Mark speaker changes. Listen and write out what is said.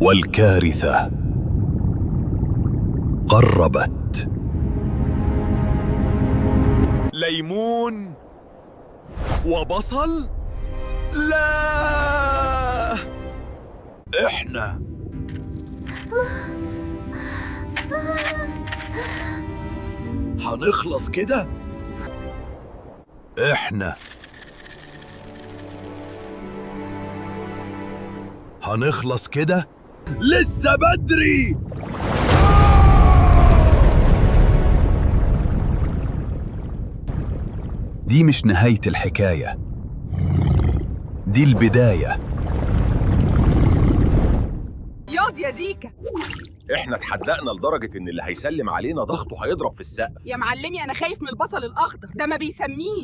Speaker 1: والكارثة قربت.
Speaker 2: ليمون وبصل؟ لا، إحنا هنخلص كده؟ إحنا هنخلص كده؟ لسه بدري.
Speaker 1: دي مش نهاية الحكاية، دي البداية.
Speaker 3: ياض يا زيكا،
Speaker 4: احنا اتحدقنا لدرجة ان اللي هيسلم علينا ضغطه هيضرب في السقف.
Speaker 3: يا معلمي انا خايف من البصل الاخضر ده، ما بيسميش.